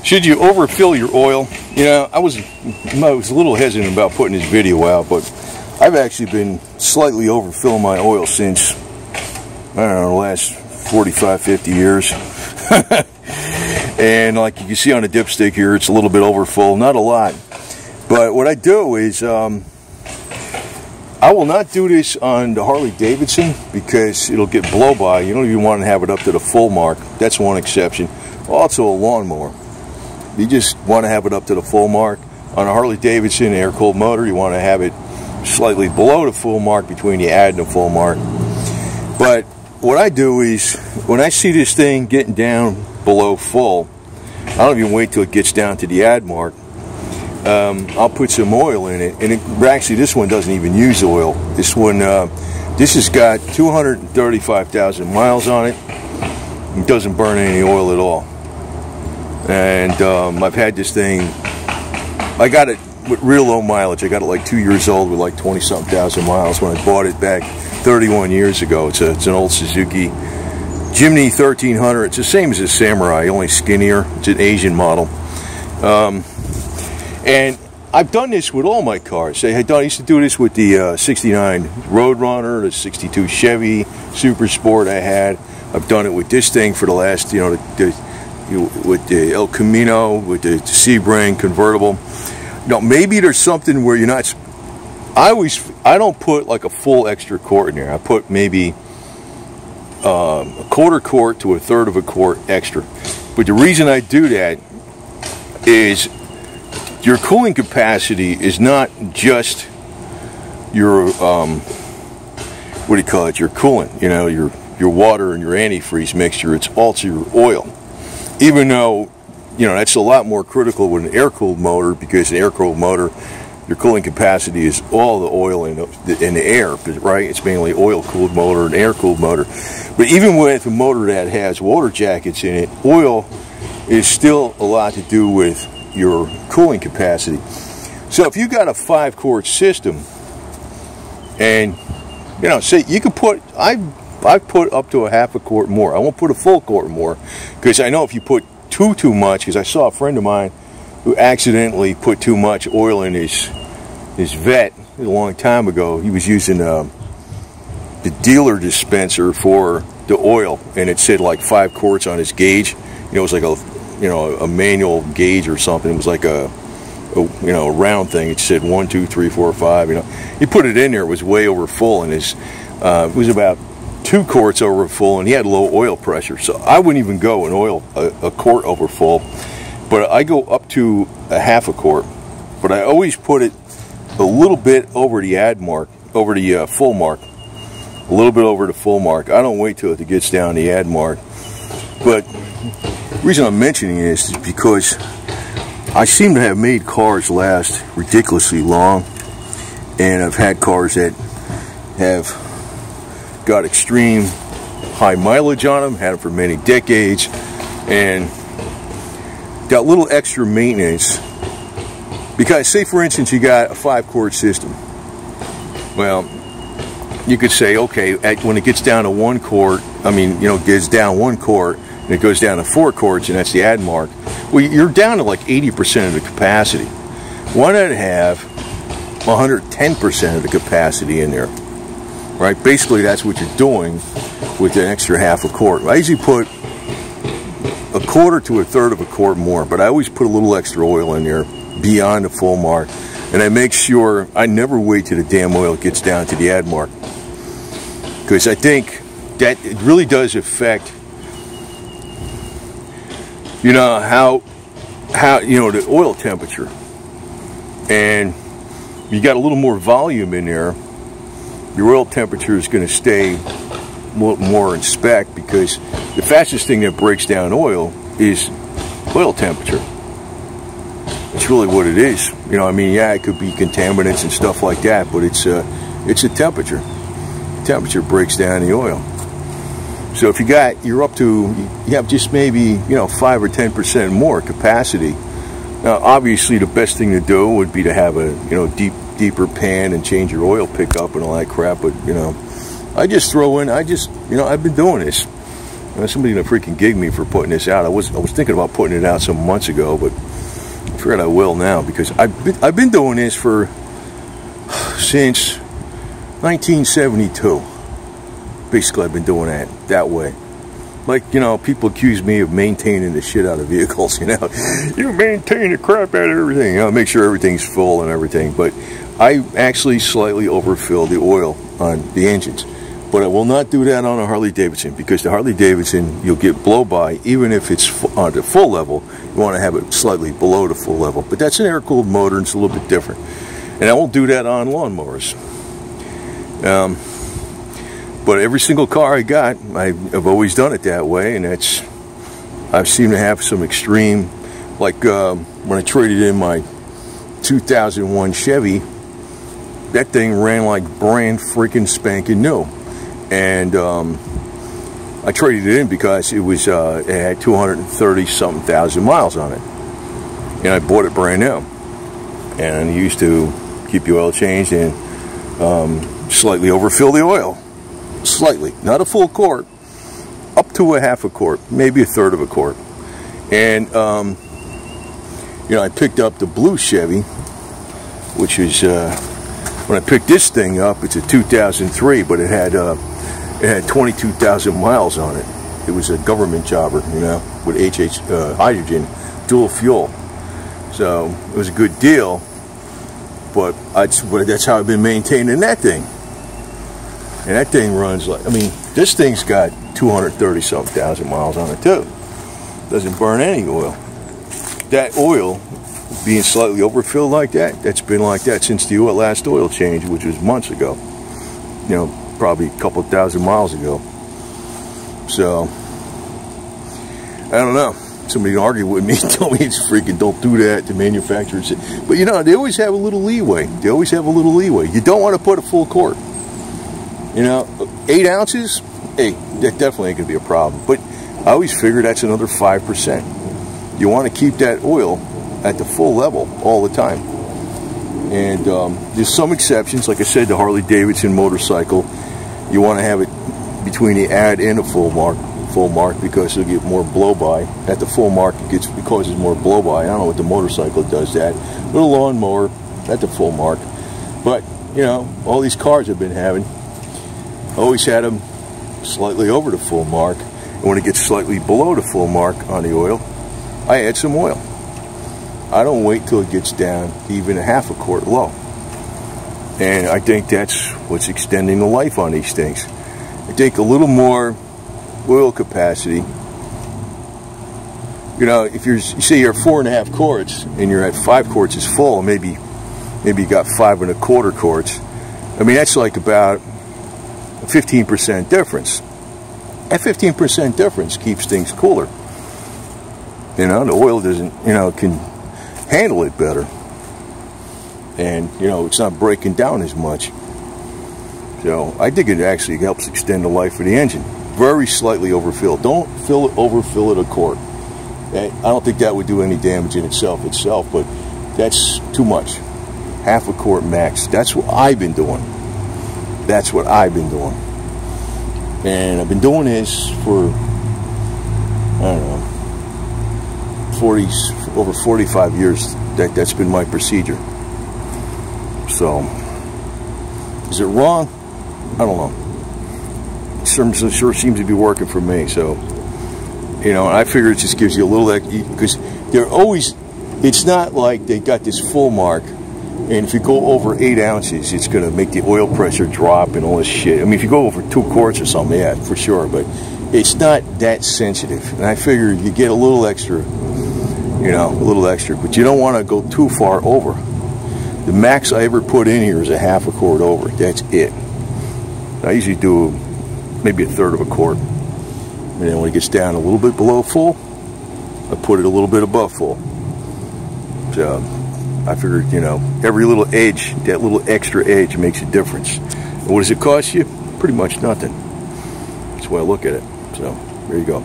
Should you overfill your oil? You know, I was a little hesitant about putting this video out, but I've actually been slightly overfilling my oil since, I don't know, the last 45, 50 years. And like you can see on the dipstick here, it's a little bit overfull, not a lot. But what I do is, I will not do this on the Harley Davidson because it'll get blow by. You don't even want to have it up to the full mark. That's one exception. Also a lawnmower. You just want to have it up to the full mark. On a Harley Davidson air-cooled motor, you want to have it slightly below the full mark between the add and the full mark. But what I do is, when I see this thing getting down below full, I don't even wait till it gets down to the add mark. I'll put some oil in it, and actually this one doesn't even use oil. This one, this has got 235,000 miles on it. It doesn't burn any oil at all. And I've had this thing, I got it with real low mileage. I got it like 2 years old with like 20-something thousand miles when I bought it back 31 years ago. It's an old Suzuki Jimny 1300. It's the same as a Samurai, only skinnier. It's an Asian model. And I've done this with all my cars. I used to do this with the 69 Roadrunner, the 62 Chevy Super Sport I had. I've done it with this thing for the last, you know, with the El Camino, with the Sebring convertible. You know, maybe there's something where you're not. I don't put like a full extra quart in there. I put maybe a quarter quart to a third of a quart extra. But the reason I do that is your cooling capacity is not just your what do you call it? Your coolant. You know, your water and your antifreeze mixture. It's also your oil. Even though, you know, that's a lot more critical with an air-cooled motor, because an air-cooled motor, your cooling capacity is all the oil in the air, right? It's mainly oil-cooled motor and air-cooled motor. But even with a motor that has water jackets in it, oil is still a lot to do with your cooling capacity. So if you got a 5-quart system, and, you know, say you could put, I've put up to a half a quart more. I won't put a full quart more, because I know if you put too much, because I saw a friend of mine who accidentally put too much oil in his vet a long time ago. He was using the dealer dispenser for the oil, and it said like 5 quarts on his gauge. You know, it was like a manual gauge or something. It was like a round thing. It said 1, 2, 3, 4, 5. You know, he put it in there. It was way over full, and it was about 2 quarts over full, and he had low oil pressure. So I wouldn't even go an oil a quart over full, but I go up to a half a quart. But I always put it a little bit over the add mark, over the full mark, a little bit over the full mark. I don't wait till it gets down the add mark. But the reason I'm mentioning this is because I seem to have made cars last ridiculously long, and I've had cars that have got extreme high mileage on them, had them for many decades, and got little extra maintenance. Because say for instance you got a 5-quart system. Well, you could say, okay, when it gets down to 1 quart, I mean, you know, gets down 1 quart and it goes down to 4 quarts, and that's the add mark. Well, you're down to like 80% of the capacity. Why not have 110% of the capacity in there? Right, basically that's what you're doing with an extra half a quart. I usually put a quarter to a third of a quart more, but I always put a little extra oil in there beyond the full mark, and I make sure I never wait till the damn oil gets down to the add mark, because I think that it really does affect, you know, how you know, the oil temperature, and you got a little more volume in there. Your oil temperature is going to stay more in spec, because the fastest thing that breaks down oil is oil temperature. It's really what it is. You know, I mean, yeah, it could be contaminants and stuff like that, but it's a temperature. Temperature breaks down the oil. So if you're up to, you have just maybe, you know, 5 or 10% more capacity. Now, obviously, the best thing to do would be to have a, you know, deeper pan and change your oil pickup and all that crap. But, you know, I just throw in, you know, I've been doing this. Somebody's gonna freaking gig me for putting this out. I was thinking about putting it out some months ago, but I figured I will now, because I've been doing this since 1972. Basically, I've been doing that way. Like, you know, people accuse me of maintaining the shit out of vehicles, you know. You maintain the crap out of everything, you know, make sure everything's full and everything. But I actually slightly overfill the oil on the engines. But I will not do that on a Harley Davidson, because the Harley Davidson, you'll get blow by, even if it's on the full level. You want to have it slightly below the full level. But that's an air-cooled motor, and it's a little bit different. And I won't do that on lawnmowers. But every single car I got, I've always done it that way, and I've seemed to have some extreme, like when I traded in my 2001 Chevy, that thing ran like brand freaking spanking new. And I traded it in because it had 230 something thousand miles on it, and I bought it brand new. And I used to keep the oil changed and slightly overfill the oil. Slightly, not a full quart, up to a half a quart, maybe a third of a quart. And you know, I picked up the blue Chevy, which is when I picked this thing up, it's a 2003, but it had 22,000 miles on it. It was a government jobber, you know, with hydrogen, dual fuel. So it was a good deal. But that's how I've been maintaining that thing. And that thing runs like, I mean, this thing's got 230-something thousand miles on it too. Doesn't burn any oil. That oil, being slightly overfilled like that, that's been like that since the last oil change, which was months ago. You know, probably a couple thousand miles ago. So, I don't know. Somebody can argue with me and tell me it's freaking, don't do that, the manufacturers. But you know, they always have a little leeway. They always have a little leeway. You don't want to put a full quart. You know, 8 ounces, hey, that definitely ain't going to be a problem. But I always figure that's another 5%. You want to keep that oil at the full level all the time. And there's some exceptions. Like I said, the Harley Davidson motorcycle, you want to have it between the add and the full mark, because it'll get more blow by. At the full mark, it causes more blow by. I don't know what the motorcycle does that. With a lawnmower, at the full mark. But, you know, all these cars I've been having, always had them slightly over the full mark, and when it gets slightly below the full mark on the oil, I add some oil. I don't wait till it gets down even a half a quart low. And I think that's what's extending the life on these things. I think a little more oil capacity. You know, if you say you're 4.5 quarts and you're at 5 quarts is full, maybe you got 5 1/4 quarts. I mean, that's like about 15% difference. That 15% difference keeps things cooler. You know, the oil doesn't, you know, can handle it better. And, you know, it's not breaking down as much. So, I think it actually helps extend the life of the engine. Very slightly overfilled. Don't overfill it a quart. I don't think that would do any damage in itself, but that's too much. Half a quart max. That's what I've been doing. That's what I've been doing. And I've been doing this for, I don't know, over 45 years. That's been my procedure. So, is it wrong? I don't know. It sure seems to be working for me. So, you know, I figure it just gives you a little, because they're always, it's not like they got this full mark, and if you go over 8 ounces, it's going to make the oil pressure drop and all this shit. I mean, if you go over 2 quarts or something, yeah, for sure, but it's not that sensitive. And I figure you get a little extra, you know, a little extra, but you don't want to go too far over. The max I ever put in here is a half a quart over. That's it. I usually do maybe a third of a quart. And then when it gets down a little bit below full, I put it a little bit above full. So I figured, you know, every little edge, that little extra edge makes a difference. And what does it cost you? Pretty much nothing. That's the way I look at it. So there you go.